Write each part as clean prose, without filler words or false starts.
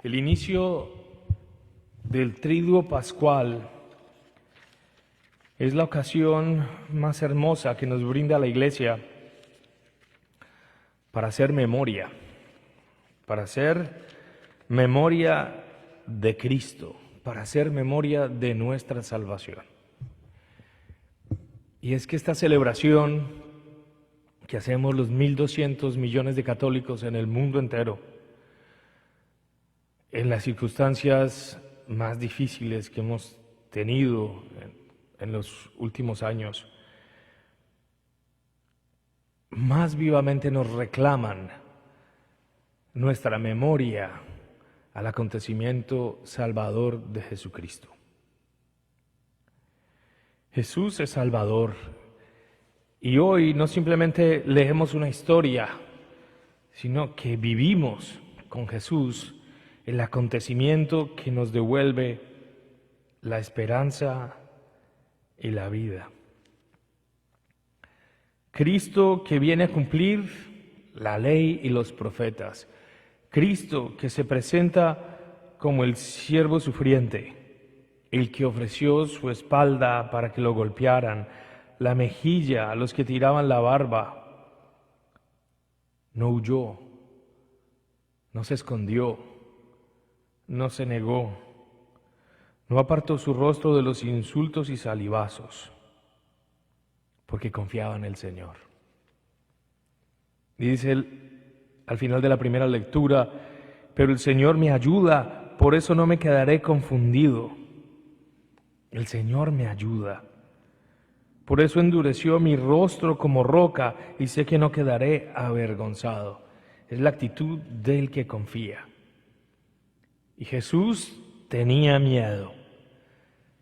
El inicio del Triduo Pascual es la ocasión más hermosa que nos brinda la Iglesia para hacer memoria de Cristo, para hacer memoria de nuestra salvación. Y es que esta celebración que hacemos los 1.200 millones de católicos en el mundo entero, en las circunstancias más difíciles que hemos tenido en los últimos años, más vivamente nos reclaman nuestra memoria al acontecimiento salvador de Jesucristo. Jesús es Salvador, y hoy no simplemente leemos una historia, sino que vivimos con Jesús el acontecimiento que nos devuelve la esperanza y la vida. Cristo que viene a cumplir la ley y los profetas. Cristo que se presenta como el siervo sufriente, el que ofreció su espalda para que lo golpearan, la mejilla a los que tiraban la barba. No huyó, no se escondió, no se negó, no apartó su rostro de los insultos y salivazos, porque confiaba en el Señor. Y dice él al final de la primera lectura: pero el Señor me ayuda, por eso no me quedaré confundido. El Señor me ayuda, por eso endureció mi rostro como roca y sé que no quedaré avergonzado. Es la actitud del que confía. Y Jesús tenía miedo,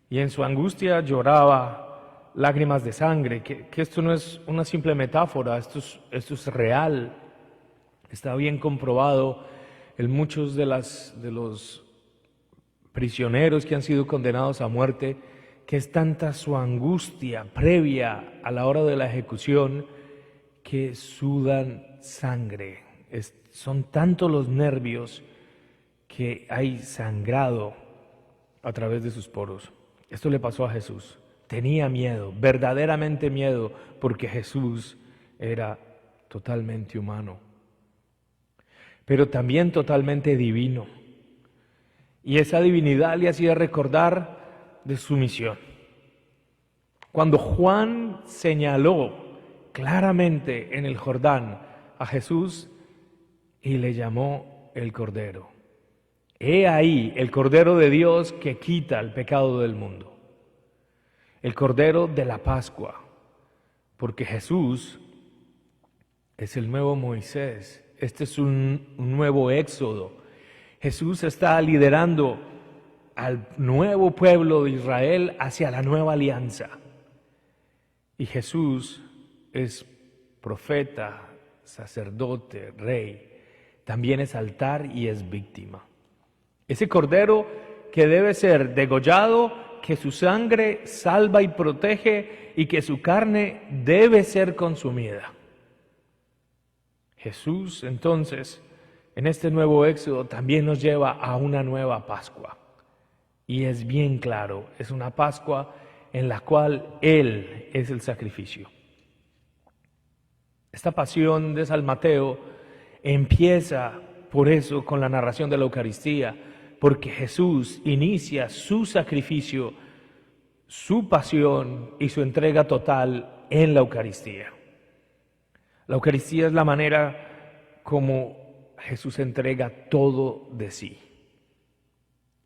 y en su angustia lloraba lágrimas de sangre, que esto no es una simple metáfora, esto es real. Está bien comprobado en muchos de los prisioneros que han sido condenados a muerte, que es tanta su angustia previa a la hora de la ejecución que sudan sangre. Son tantos los nervios que hay sangrado a través de sus poros. Esto le pasó a Jesús. Tenía miedo, verdaderamente miedo, porque Jesús era totalmente humano, pero también totalmente divino. Y esa divinidad le hacía recordar de su misión. Cuando Juan señaló claramente en el Jordán a Jesús y le llamó el Cordero. He ahí el Cordero de Dios que quita el pecado del mundo. El Cordero de la Pascua, porque Jesús es el nuevo Moisés. Este es un nuevo éxodo. Jesús está liderando al nuevo pueblo de Israel hacia la nueva alianza. Y Jesús es profeta, sacerdote, rey. También es altar y es víctima. Ese cordero que debe ser degollado, que su sangre salva y protege y que su carne debe ser consumida. Jesús, entonces, en este nuevo éxodo también nos lleva a una nueva Pascua. Y es bien claro, es una Pascua en la cual Él es el sacrificio. Esta pasión de San Mateo empieza por eso con la narración de la Eucaristía, porque Jesús inicia su sacrificio, su pasión y su entrega total en la Eucaristía. La Eucaristía es la manera como Jesús entrega todo de sí,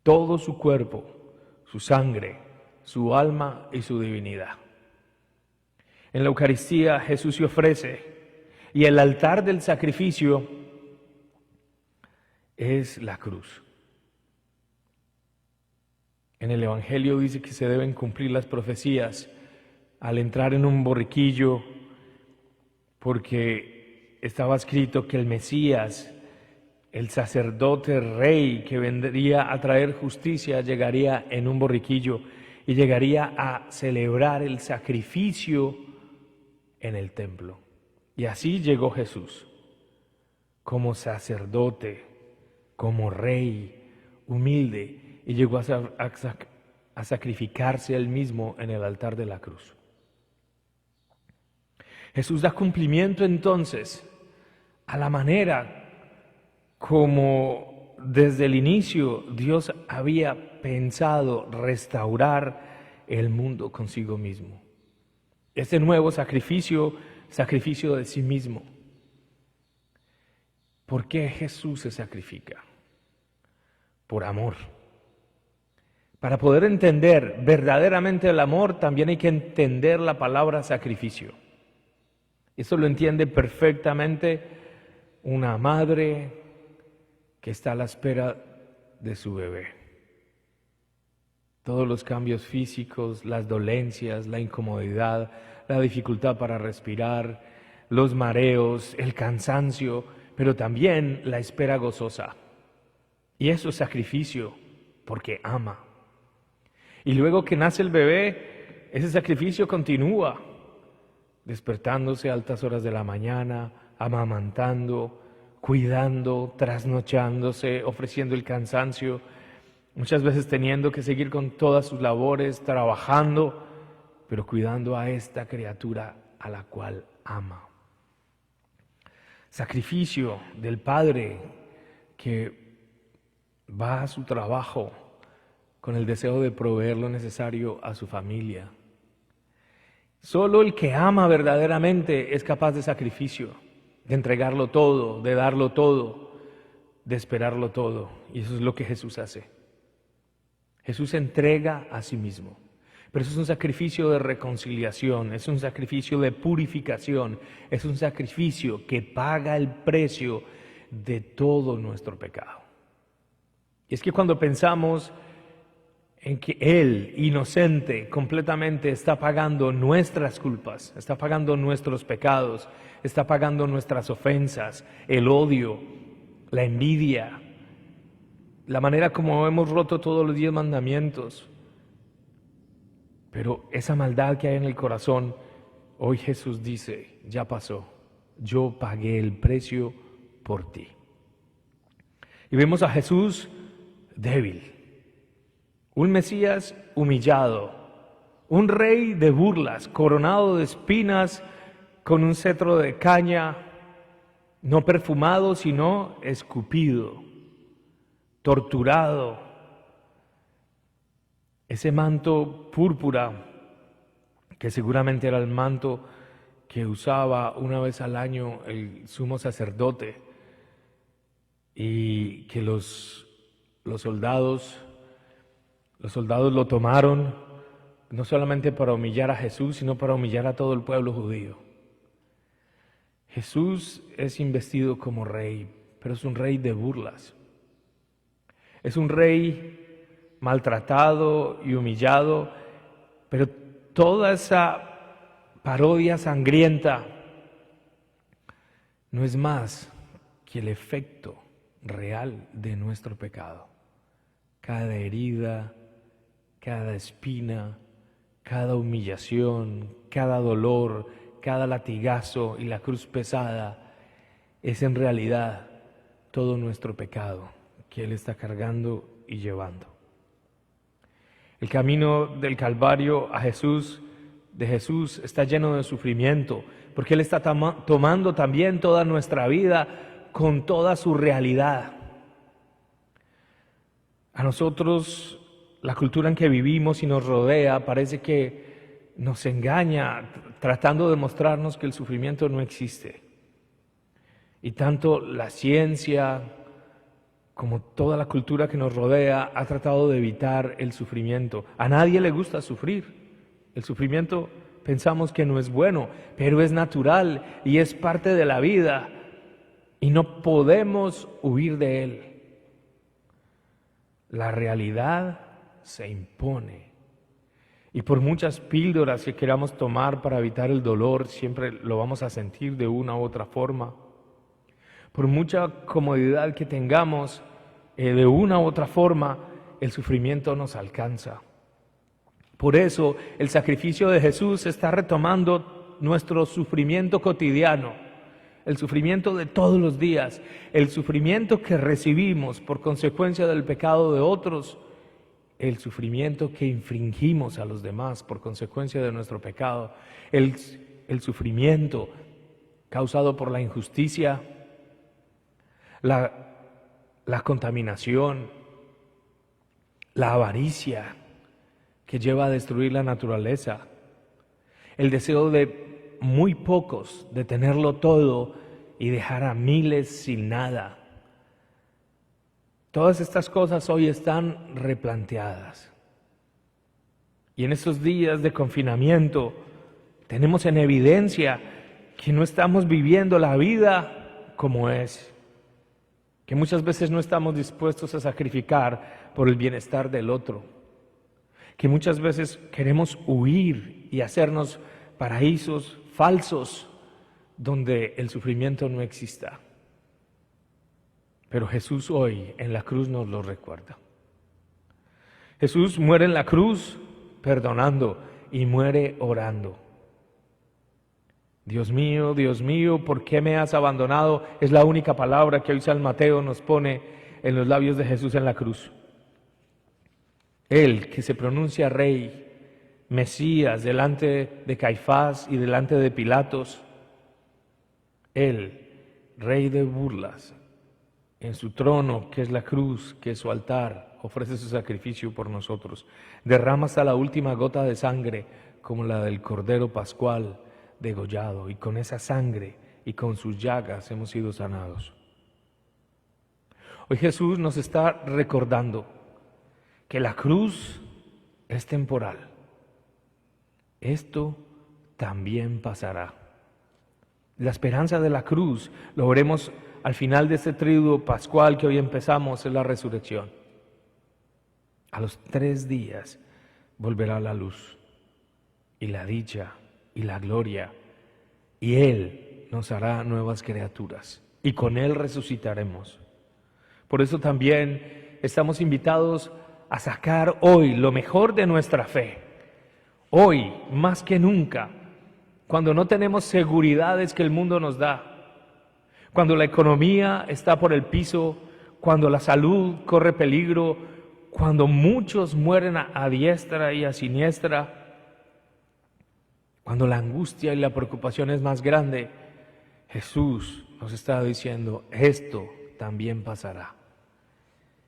todo su cuerpo, su sangre, su alma y su divinidad. En la Eucaristía Jesús se ofrece, y el altar del sacrificio es la cruz. En el Evangelio dice que se deben cumplir las profecías al entrar en un borriquillo, porque estaba escrito que el Mesías, el sacerdote rey que vendría a traer justicia, llegaría en un borriquillo y llegaría a celebrar el sacrificio en el templo. Y así llegó Jesús, como sacerdote, como rey, humilde, y llegó a sacrificarse él mismo en el altar de la cruz. Jesús da cumplimiento entonces a la manera como desde el inicio Dios había pensado restaurar el mundo consigo mismo. Este nuevo sacrificio de sí mismo. ¿Por qué Jesús se sacrifica? Por amor. Para poder entender verdaderamente el amor, también hay que entender la palabra sacrificio. Eso lo entiende perfectamente una madre que está a la espera de su bebé. Todos los cambios físicos, las dolencias, la incomodidad, la dificultad para respirar, los mareos, el cansancio, pero también la espera gozosa. Y eso es sacrificio, porque ama. Y luego que nace el bebé, ese sacrificio continúa, despertándose a altas horas de la mañana, amamantando, cuidando, trasnochándose, ofreciendo el cansancio, muchas veces teniendo que seguir con todas sus labores, trabajando, pero cuidando a esta criatura a la cual ama. Sacrificio del padre que va a su trabajo con el deseo de proveer lo necesario a su familia. Solo el que ama verdaderamente es capaz de sacrificio, de entregarlo todo, de darlo todo, de esperarlo todo. Y eso es lo que Jesús hace. Jesús entrega a sí mismo. Pero eso es un sacrificio de reconciliación, es un sacrificio de purificación, es un sacrificio que paga el precio de todo nuestro pecado. Y es que cuando pensamos en que Él, inocente, completamente está pagando nuestras culpas, está pagando nuestros pecados, está pagando nuestras ofensas, el odio, la envidia, la manera como hemos roto todos los 10 mandamientos. Pero esa maldad que hay en el corazón, hoy Jesús dice, ya pasó, yo pagué el precio por ti. Y vemos a Jesús débil, un Mesías humillado, un rey de burlas, coronado de espinas, con un cetro de caña, no perfumado, sino escupido, torturado. Ese manto púrpura, que seguramente era el manto que usaba una vez al año el sumo sacerdote, y que los soldados lo tomaron no solamente para humillar a Jesús, sino para humillar a todo el pueblo judío. Jesús es investido como rey, pero es un rey de burlas. Es un rey maltratado y humillado, pero toda esa parodia sangrienta no es más que el efecto real de nuestro pecado. Cada herida, cada espina, cada humillación, cada dolor, cada latigazo y la cruz pesada es en realidad todo nuestro pecado que Él está cargando y llevando. El camino del Calvario de Jesús está lleno de sufrimiento, porque Él está tomando también toda nuestra vida con toda su realidad. A nosotros, la cultura en que vivimos y nos rodea parece que nos engaña tratando de mostrarnos que el sufrimiento no existe. Y tanto la ciencia como toda la cultura que nos rodea ha tratado de evitar el sufrimiento. A nadie le gusta sufrir. El sufrimiento pensamos que no es bueno, pero es natural y es parte de la vida y no podemos huir de él. La realidad se impone. Y por muchas píldoras que queramos tomar para evitar el dolor, siempre lo vamos a sentir de una u otra forma. Por mucha comodidad que tengamos, de una u otra forma, el sufrimiento nos alcanza. Por eso el sacrificio de Jesús está retomando nuestro sufrimiento cotidiano, el sufrimiento de todos los días, el sufrimiento que recibimos por consecuencia del pecado de otros, el sufrimiento que infringimos a los demás por consecuencia de nuestro pecado, el sufrimiento causado por la injusticia, la contaminación, la avaricia que lleva a destruir la naturaleza, el deseo de muy pocos de tenerlo todo y dejar a miles sin nada. Todas estas cosas hoy están replanteadas. Y en estos días de confinamiento tenemos en evidencia que no estamos viviendo la vida como es, que muchas veces no estamos dispuestos a sacrificar por el bienestar del otro, que muchas veces queremos huir y hacernos paraísos falsos donde el sufrimiento no exista. Pero Jesús hoy en la cruz nos lo recuerda. Jesús muere en la cruz perdonando y muere orando. Dios mío, ¿por qué me has abandonado? Es la única palabra que hoy San Mateo nos pone en los labios de Jesús en la cruz. Él que se pronuncia Rey, Mesías, delante de Caifás y delante de Pilatos. Él, Rey de burlas, en su trono, que es la cruz, que es su altar, ofrece su sacrificio por nosotros. Derrama hasta la última gota de sangre, como la del Cordero Pascual degollado, y con esa sangre y con sus llagas hemos sido sanados. Hoy Jesús nos está recordando que la cruz es temporal. Esto también pasará. La esperanza de la cruz, lo veremos al final de este triduo pascual que hoy empezamos, es la resurrección. A los 3 días volverá la luz y la dicha y la gloria, y Él nos hará nuevas criaturas, y con Él resucitaremos. Por eso también estamos invitados a sacar hoy lo mejor de nuestra fe. Hoy, más que nunca, cuando no tenemos seguridades que el mundo nos da, cuando la economía está por el piso, cuando la salud corre peligro, cuando muchos mueren a diestra y a siniestra, cuando la angustia y la preocupación es más grande, Jesús nos está diciendo, esto también pasará.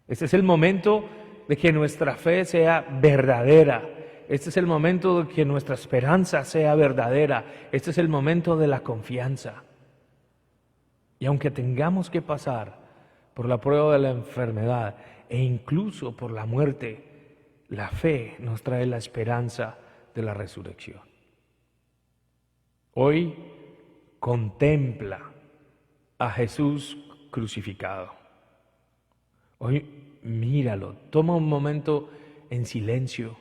Este es el momento de que nuestra fe sea verdadera. Este es el momento de que nuestra esperanza sea verdadera. Este es el momento de la confianza. Y aunque tengamos que pasar por la prueba de la enfermedad e incluso por la muerte, la fe nos trae la esperanza de la resurrección. Hoy contempla a Jesús crucificado. Hoy míralo, toma un momento en silencio.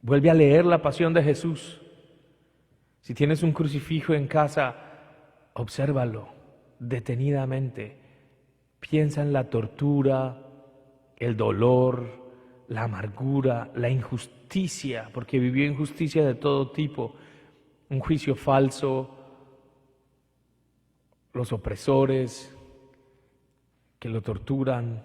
Vuelve a leer la pasión de Jesús. Si tienes un crucifijo en casa, obsérvalo detenidamente. Piensa en la tortura, el dolor, la amargura, la injusticia, porque vivió injusticia de todo tipo, un juicio falso, los opresores que lo torturan,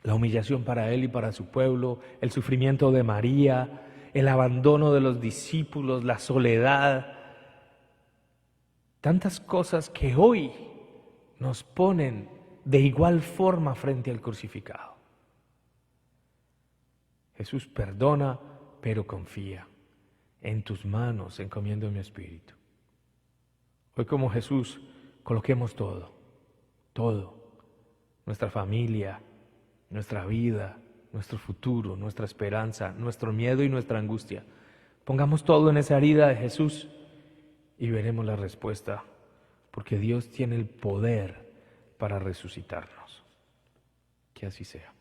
la humillación para él y para su pueblo, el sufrimiento de María, el abandono de los discípulos, la soledad, tantas cosas que hoy nos ponen de igual forma frente al crucificado. Jesús perdona, pero confía. En tus manos encomiendo mi espíritu. Hoy como Jesús, coloquemos todo, nuestra familia, nuestra vida, nuestro futuro, nuestra esperanza, nuestro miedo y nuestra angustia. Pongamos todo en esa herida de Jesús y veremos la respuesta, porque Dios tiene el poder para resucitarnos. Que así sea.